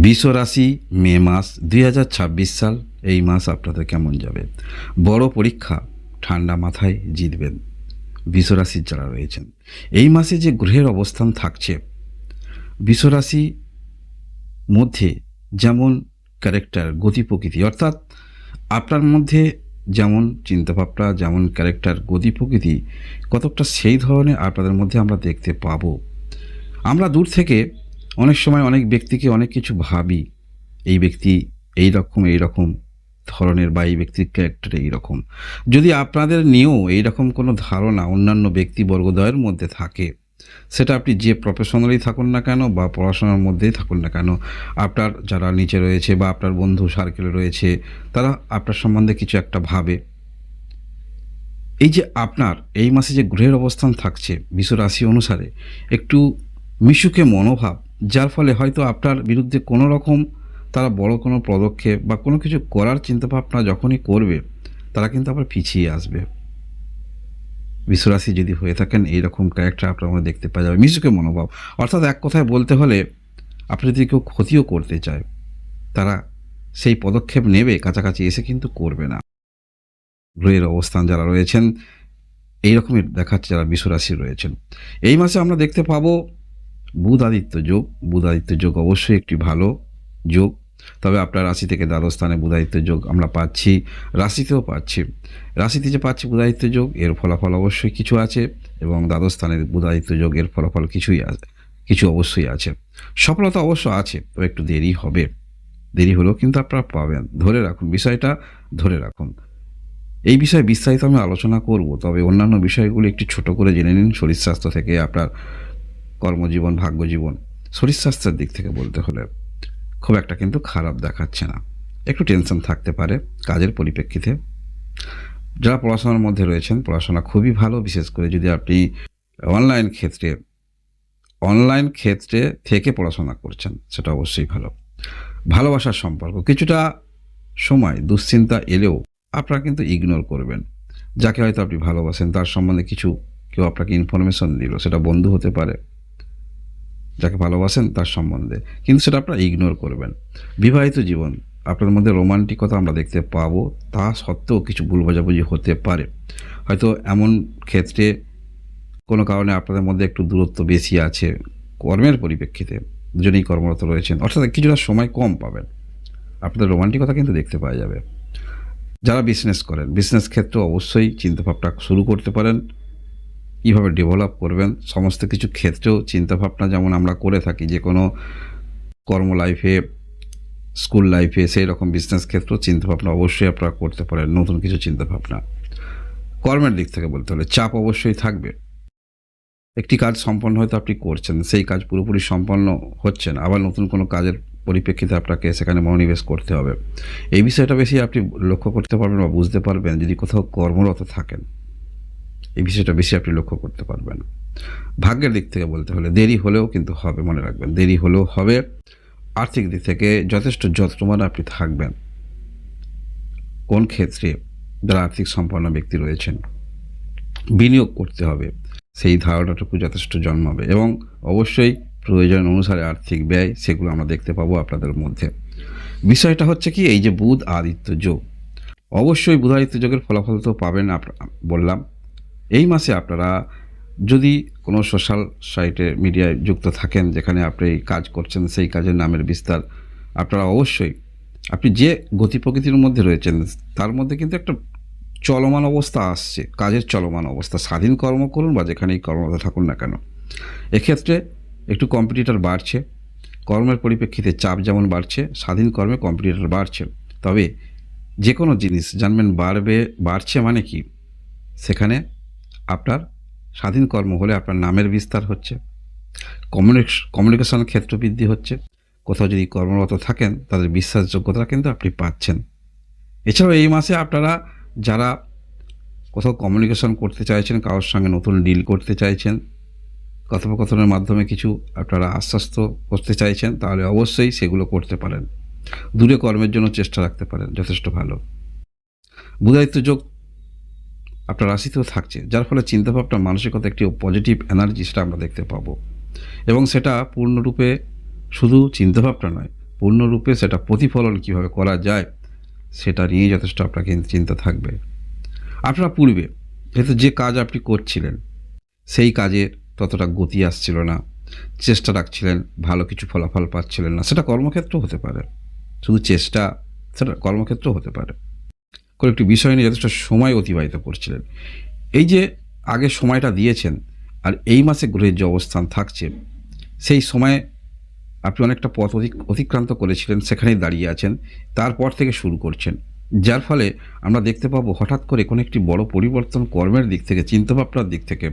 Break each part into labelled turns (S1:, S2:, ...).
S1: বৃষ রাশি মে মাস 2026 সাল। এই মাস আপনাদের কেমন যাবে? বড় পরীক্ষা ঠান্ডা মাথায় জিতবেন বৃষ রাশির যারা রয়েছেন। এই মাসে যে গ্রহের অবস্থান থাকছে বৃষ রাশি মধ্যে, যেমন ক্যারেক্টার, গতি প্রকৃতি, অর্থাৎ আপনার মধ্যে যেমন চিন্তাভাবনা, যেমন ক্যারেক্টার, গতি প্রকৃতি কতকটা সেই ধরনের আপনাদের মধ্যে আমরা দেখতে পাবো। আমরা দূর থেকে অনেক সময় অনেক ব্যক্তিকে অনেক কিছু ভাবি, এই ব্যক্তি এই রকম ধরনের, বা এই ব্যক্তির ক্যারেক্টার এই রকম। যদি আপনাদের নিয়েও এইরকম কোনো ধারণা অন্যান্য ব্যক্তিবর্গদ্বয়ের মধ্যে থাকে, সেটা আপনি যে প্রফেশনালি থাকুন না কেন বা পড়াশোনার মধ্যেই থাকুন না কেন, আপনার যারা নিচে রয়েছে বা আপনার বন্ধু সার্কেলে রয়েছে, তারা আপনার সম্বন্ধে কিছু একটা ভাবে। এই যে আপনার এই মাসে যে গ্রহের অবস্থান থাকছে বৃষ রাশি অনুসারে, একটু মিশুকে মনোভাব, যার ফলে হয়তো আপনার বিরুদ্ধে কোনো রকম তারা বড় কোনো পদক্ষেপ বা কোনো কিছু করার চিন্তাভাবনা যখনই করবে, তারা কিন্তু আবার পিছিয়ে আসবে। বৃষ রাশি যদি হয়ে থাকেন, এইরকম ক্যারেক্টার আপনার মধ্যে দেখতে পাওয়া যাবে, মিশুকে মনোভাব। অর্থাৎ এক কথায় বলতে হলে, আপনি যদি কেউ ক্ষতিও করতে চায়, তারা সেই পদক্ষেপ নেবে, কাছাকাছি এসে কিন্তু করবে না। গ্রহের অবস্থান যারা রয়েছেন এই রকমই দেখাচ্ছে যারা বৃষ রাশি রয়েছেন। এই মাসে আমরা দেখতে পাবো বুধ আদিত্য যোগ। বুধ আদিত্য যোগ অবশ্যই একটি ভালো যোগ, তবে আপনার রাশি থেকে দ্বাদশ স্থানে বুধাদিত্য যোগ আমরা পাচ্ছি, রাশিতেও পাচ্ছি। রাশিতে যে পাচ্ছি বুধাদিত্য যোগ, এর ফলাফল অবশ্যই কিছু আছে, এবং দ্বাদশ স্থানের বুধাদিত্য যোগ, এর ফলাফল কিছু অবশ্যই আছে। সফলতা অবশ্য আছে, তবে একটু দেরি হবে। দেরি হলেও কিন্তু আপনারা পাবেন, ধরে রাখুন, বিষয়টা ধরে রাখুন। এই বিষয়ে বিস্তারিত আমি আলোচনা করব, তবে অন্যান্য বিষয়গুলি একটু ছোট করে জেনে নিন। শরীর স্বাস্থ্য থেকে আপনার কর্মজীবন, ভাগ্যজীবন, শরীর স্বাস্থ্যের দিক থেকে বলতে হলে খুব একটা কিন্তু খারাপ দেখাচ্ছে না। একটু টেনশন থাকতে পারে কাজের পরিপ্রেক্ষিতে। যারা পড়াশোনার মধ্যে রয়েছেন, পড়াশোনা খুবই ভালো, বিশেষ করে যদি আপনি অনলাইন ক্ষেত্রে থেকে পড়াশোনা করছেন, সেটা অবশ্যই ভালো। ভালোবাসার সম্পর্ক কিছুটা সময় দুশ্চিন্তা এলেও আপনারা কিন্তু ইগনোর করবেন। যাকে হয়তো আপনি ভালোবাসেন তার সম্বন্ধে কেউ আপনাকে ইনফরমেশন দিল, সেটা বন্ধু হতে পারে, যাকে ভালোবাসেন তার সম্বন্ধে, কিন্তু সেটা আপনারা ইগনোর করবেন। বিবাহিত জীবন, আপনার মধ্যে রোমান্টিকতা আমরা দেখতে পাবো, তা সত্ত্বেও কিছু ভুল বোঝাবুঝি হতে পারে। হয়তো এমন ক্ষেত্রে কোনো কারণে আপনাদের মধ্যে একটু দূরত্ব বেশি আছে, কর্মের পরিপ্রেক্ষিতে দুজনেই কর্মরত রয়েছেন, অর্থাৎ কিছুটা সময় কম পাবেন। আপনাদের রোমান্টিকতা কিন্তু দেখতে পাওয়া যাবে। যারা বিজনেস করেন, বিজনেস ক্ষেত্রে অবশ্যই চিন্তাভাবনা শুরু করতে পারেন, কীভাবে ডেভেলপ করবেন। সমস্ত কিছু ক্ষেত্রেও চিন্তাভাবনা যেমন আমরা করে থাকি, যে কোনো কর্ম লাইফে, স্কুল লাইফে, সেই রকম বিজনেস ক্ষেত্রেও চিন্তাভাবনা অবশ্যই আপনারা করতে পারেন, নতুন কিছু চিন্তাভাবনা। কর্মের দিক থেকে বলতে হলে চাপ অবশ্যই থাকবে। একটি কাজ সম্পন্ন হয়তো আপনি করছেন, সেই কাজ পুরোপুরি সম্পন্ন হচ্ছে না, আবার নতুন কোনো কাজের পরিপ্রেক্ষিতে আপনাকে সেখানে মনোনিবেশ করতে হবে। এই বিষয়টা বেশি আপনি লক্ষ্য করতে পারবেন বা বুঝতে পারবেন যদি কোথাও কর্মরত থাকেন। এই বিষয়টা বেশি আপনি লক্ষ্য করতে পারবেন। ভাগ্যের দিক থেকে বলতে হলে দেরি হলেও কিন্তু হবে, মনে রাখবেন, দেরি হলেও হবে। আর্থিক দিক থেকে যথেষ্ট যত্নবান আপনি থাকবেন। কোন ক্ষেত্রে যারা আর্থিক সম্পন্ন ব্যক্তি রয়েছেন, বিনিয়োগ করতে হবে, সেই ধারণাটুকু যথেষ্ট জন্মাবে, এবং অবশ্যই প্রয়োজন অনুসারে আর্থিক ব্যয়, সেগুলো আমরা দেখতে পাবো আপনাদের মধ্যে। বিষয়টা হচ্ছে কি, এই যে বুধ আদিত্য যোগ, অবশ্যই বুধাদিত্য যোগের ফলাফল তো পাবেন, বললাম। এই মাসে আপনারা যদি কোনো সোশ্যাল সাইটে, মিডিয়ায় যুক্ত থাকেন, যেখানে আপনি কাজ করছেন, সেই কাজের নামের বিস্তার, আপনারা অবশ্যই আপনি যে গতি প্রকৃতির মধ্যে রয়েছেন তার মধ্যে কিন্তু একটা চলমান অবস্থা আসছে, কাজের চলমান অবস্থা। স্বাধীন কর্ম করুন বা যেখানেই কর্মরত থাকুন না কেন, এক্ষেত্রে একটু কম্পিটিটর বাড়ছে। কর্মের পরিপ্রেক্ষিতে চাপ যেমন বাড়ছে, স্বাধীন কর্মে কম্পিটিটর বাড়ছে। তবে যে কোনো জিনিস জানবেন বাড়ছে মানে কি, সেখানে আপনার স্বাধীন কর্ম হলে আপনার নামের বিস্তার হচ্ছে, কমিউনিকেশন ক্ষেত্র বৃদ্ধি হচ্ছে। কোথাও যদি কর্মরত থাকেন, তাদের বিশ্বাসযোগ্যতা কিন্তু আপনি পাচ্ছেন। এছাড়াও এই মাসে আপনারা যারা কোথাও কমিউনিকেশন করতে চাইছেন, কারোর সঙ্গে নতুন ডিল করতে চাইছেন, কথোপকথনের মাধ্যমে কিছু আপনারা আশ্বস্ত করতে চাইছেন, তাহলে অবশ্যই সেগুলো করতে পারেন। দূরে কর্মের জন্য চেষ্টা রাখতে পারেন, যথেষ্ট ভালো। বুধাদিত্য যোগ আপনার রাশিতেও থাকছে, যার ফলে চিন্তাভাবনা, মানসিকতা, একটি পজিটিভ এনার্জি, সেটা আমরা দেখতে পাবো। এবং সেটা পূর্ণরূপে শুধু চিন্তাভাবনা নয়, পূর্ণরূপে সেটা প্রতিফলন কিভাবে করা যায় সেটা নিয়ে যথেষ্ট আপনার কিন্তু চিন্তা থাকবে। আপনারা পূর্বে যেহেতু যে কাজ আপনি করছিলেন সেই কাজের ততটা গতি আসছিল না, চেষ্টা রাখছিলেন, ভালো কিছু ফলাফল পাচ্ছিলেন না, সেটা কর্মক্ষেত্র হতে পারে, শুধু চেষ্টা সেটা কর্মক্ষেত্র হতে পারে। কোনো একটি বিষয় নিয়ে যথেষ্ট সময় অতিবাহিত করছিলেন, এই যে আগে সময়টা দিয়েছেন আর এই মাসে গ্রহের যে অবস্থান থাকছে সেই সময়ে আপনি অনেকটা পথ অতিক্রান্ত করেছিলেন, সেখানেই দাঁড়িয়ে আছেন, তারপর থেকে শুরু করছেন, যার ফলে আমরা দেখতে পাবো হঠাৎ করে কোনো একটি বড় পরিবর্তন কর্মের দিক থেকে, চিন্তাভাবনার দিক থেকে,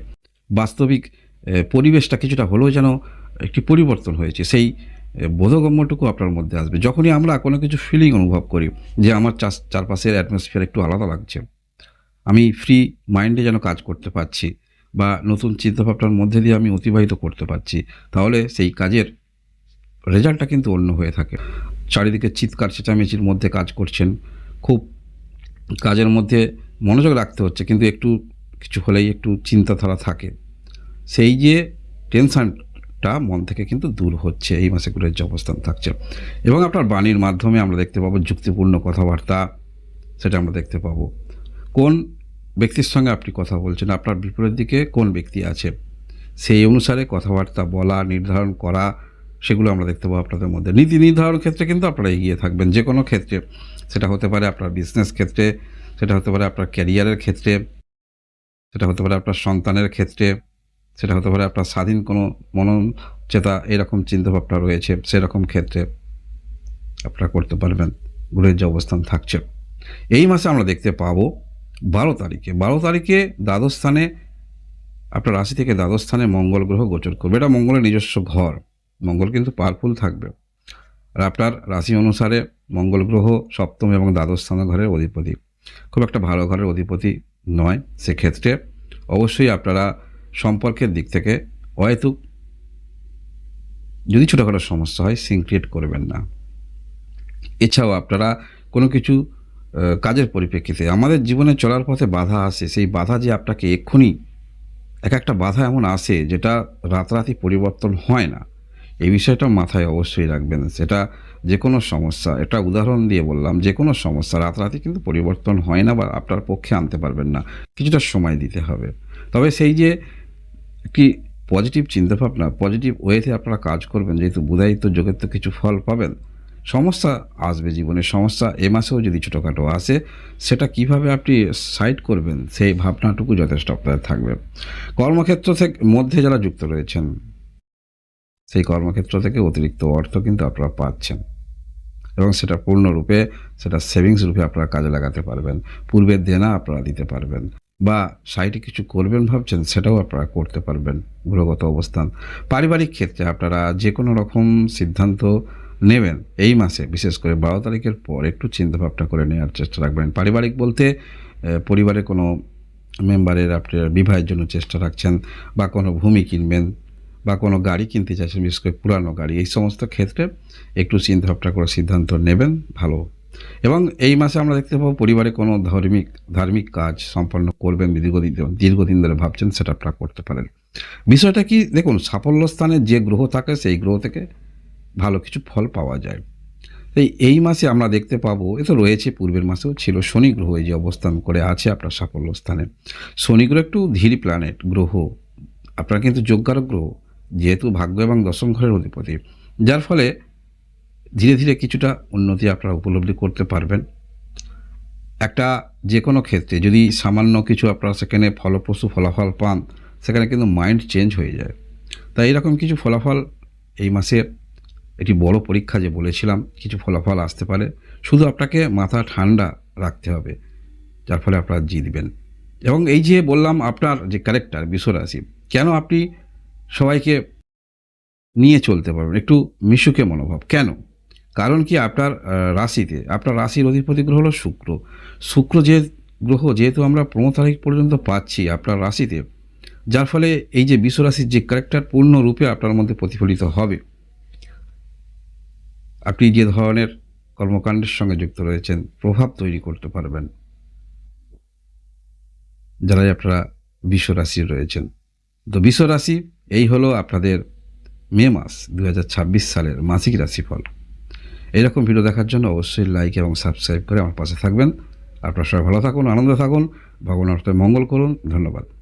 S1: বাস্তবিক পরিবেশটা কিছুটা হলেও যেন একটি পরিবর্তন হয়েছে, সেই বোধগম্যটুকু আপনার মধ্যে আসবে। যখনই আমরা কোনো কিছু ফিলিং অনুভব করি যে আমার চারপাশের অ্যাটমসফিয়ার একটু আলাদা লাগছে, আমি ফ্রি মাইন্ডে যেন কাজ করতে পারছি বা নতুন চিন্তাভাবনার মধ্যে দিয়ে আমি অতিবাহিত করতে পারছি, তাহলে সেই কাজের রেজাল্টটা কিন্তু অন্য হয়ে থাকে। চারিদিকে চিৎকার চেঁচামেচির মধ্যে কাজ করছেন, খুব কাজের মধ্যে মনোযোগ রাখতে হচ্ছে, কিন্তু একটু কিছু হলেই একটু চিন্তাধারা থাকে, সেই যে টেনশনটা মন থেকে কিন্তু দূর হচ্ছে এই মাসে গ্রহের যে অবস্থান থাকছে। এবং আপনার বাণীর মাধ্যমে আমরা দেখতে পাবো যুক্তিপূর্ণ কথাবার্তা, সেটা আমরা দেখতে পাবো। কোন ব্যক্তির সঙ্গে আপনি কথা বলছেন, আপনার বিপরীত দিকে কোন ব্যক্তি আছে, সেই অনুসারে কথাবার্তা বলা, নির্ধারণ করা, সেগুলো আমরা দেখতে পাবো আপনাদের মধ্যে। নীতি নির্ধারণ ক্ষেত্রে কিন্তু আপনারা এগিয়ে থাকবেন, যে কোনো ক্ষেত্রে, সেটা হতে পারে আপনার বিজনেস ক্ষেত্রে, সেটা হতে পারে আপনার ক্যারিয়ারের ক্ষেত্রে, সেটা হতে পারে আপনার সন্তানের ক্ষেত্রে, সেটা হতে পারে আপনার স্বাধীন কোনো মনচেতা এরকম চিন্তাভাবনা রয়েছে, সেরকম ক্ষেত্রে আপনারা করতে পারবেন গ্রহের যে অবস্থান থাকছে। এই মাসে আমরা দেখতে পাবো 12 তারিখে দ্বাদশ স্থানে, আপনার রাশি থেকে দ্বাদশ স্থানে মঙ্গল গ্রহ গোচর করবে। এটা মঙ্গলের নিজস্ব ঘর, মঙ্গল কিন্তু পাওয়ারফুল থাকবে। আর আপনার রাশি অনুসারে মঙ্গল গ্রহ সপ্তম এবং দ্বাদশ স্থানের ঘরের অধিপতি, খুব একটা ভালো ঘরের অধিপতি নয়। সেক্ষেত্রে অবশ্যই আপনারা সম্পর্কের দিক থেকে অহেতুক যদি ছোটোখাটো সমস্যা হয় সিন ক্রিয়েট করবেন না। এছাড়াও আপনারা কোনো কিছু কাজের পরিপ্রেক্ষিতে, আমাদের জীবনে চলার পথে বাধা আসে, সেই বাধা যে আপনাকে এক্ষুনি একটা বাধা এমন আসে যেটা রাতারাতি পরিবর্তন হয় না, এই বিষয়টা মাথায় অবশ্যই রাখবেন। সেটা যে কোনো সমস্যা, এটা উদাহরণ দিয়ে বললাম, যে কোনো সমস্যা রাতারাতি কিন্তু পরিবর্তন হয় না বা আপনার পক্ষে আনতে পারবেন না, কিছুটা সময় দিতে হবে। তবে সেই যে একটি পজিটিভ চিন্তাভাবনা, পজিটিভ ওয়েতে আপনারা কাজ করবেন, যেহেতু বুধায়িত্ব যোগের তো কিছু ফল পাবেন। সমস্যা আসবে জীবনে, সমস্যা এ মাসেও যদি ছোটোখাটো আসে, সেটা কিভাবে আপনি সাইড করবেন সেই ভাবনাটুকু যথেষ্ট আপনাদের থাকবে। কর্মক্ষেত্র থেকে মধ্যে যারা যুক্ত রয়েছেন, সেই কর্মক্ষেত্র থেকে অতিরিক্ত অর্থ কিন্তু আপনারা পাচ্ছেন এবং সেটা পূর্ণরূপে, সেটা সেভিংস রূপে আপনারা কাজে লাগাতে পারবেন। পূর্বের দেনা আপনারা দিতে পারবেন বা সাইডে কিছু করবেন ভাবছেন, সেটাও আপনারা করতে পারবেন গ্রহগত অবস্থান। পারিবারিক ক্ষেত্রে আপনারা যে কোনো রকম সিদ্ধান্ত নেবেন এই মাসে, বিশেষ করে 12 তারিখের পর একটু চিন্তাভাবনা করে নেওয়ার চেষ্টা রাখবেন। পারিবারিক বলতে পরিবারের কোনো মেম্বারের আপনার বিবাহের জন্য চেষ্টা রাখছেন বা কোনো ভূমি কিনবেন বা কোনো গাড়ি কিনতে চাইছেন, বিশেষ করে পুরানো গাড়ি, এই সমস্ত ক্ষেত্রে একটু চিন্তাভাবনা করে সিদ্ধান্ত নেবেন ভালো। এবং এই মাসে আমরা দেখতে পাবো পরিবারে কোনো ধার্মিক কাজ সম্পন্ন করবেন, দীর্ঘদিন ধরে ভাবছেন, সেটা আপনারা করতে পারেন। বিষয়টা কি দেখুন, সাফল্য স্থানে যে গ্রহ থাকে সেই গ্রহ থেকে ভালো কিছু ফল পাওয়া যায়। এই মাসে আমরা দেখতে পাবো, এ তো রয়েছে, পূর্বের মাসেও ছিল, শনি গ্রহ এই যে অবস্থান করে আছে আপনার সাফল্য স্থানে। শনি গ্রহ একটু ধীর প্ল্যানেট গ্রহ, আপনার কিন্তু যোগকারক গ্রহ, যেহেতু ভাগ্য এবং দশম ঘরের অধিপতি, যার ফলে ধীরে ধীরে কিছুটা উন্নতি আপনারা উপলব্ধি করতে পারবেন। একটা যে কোনো ক্ষেত্রে যদি সামান্য কিছু আপনারা সেখানে ফলপ্রসূ ফলাফল পান, সেখানে কিন্তু মাইন্ড চেঞ্জ হয়ে যায়। তাই এরকম কিছু ফলাফল এই মাসে, এটি বড় পরীক্ষা যে বলেছিলাম, কিছু ফলাফল আসতে পারে, শুধু আপনাকে মাথা ঠান্ডা রাখতে হবে, যার ফলে আপনারা জিতবেন। এবং এই যে বললাম আপনার যে ক্যারেক্টার বিশ্বরাশি, কেন আপনি সবাইকে নিয়ে চলতে পারবেন, একটু মিশুকে মনোভাব, কেন? কারণ কি, আপনার রাশিতে, আপনার রাশির অধিপতি গ্রহ হলো শুক্র। শুক্র যে গ্রহ, যেহেতু আমরা 15 তারিখ পর্যন্ত পাচ্ছি আপনার রাশিতে, যার ফলে এই যে বিশ্বরাশির যে ক্যারেক্টার পূর্ণরূপে আপনার মধ্যে প্রতিফলিত হবে। আপনি যে ধরনের কর্মকাণ্ডের সঙ্গে যুক্ত রয়েছেন, প্রভাব তৈরি করতে পারবেন। যারাই আপনারা বিশ্বরাশি রয়েছেন, তো বিশ্বরাশি এই হলো আপনাদের মে মাস 2026 সালের মাসিক রাশিফল। এরকম ভিডিও দেখার জন্য অবশ্যই লাইক এবং সাবস্ক্রাইব করে আমার পাশে থাকবেন। আপনারা সবাই ভালো থাকুন, আনন্দে থাকুন, ভগবানের মঙ্গল করুন। ধন্যবাদ।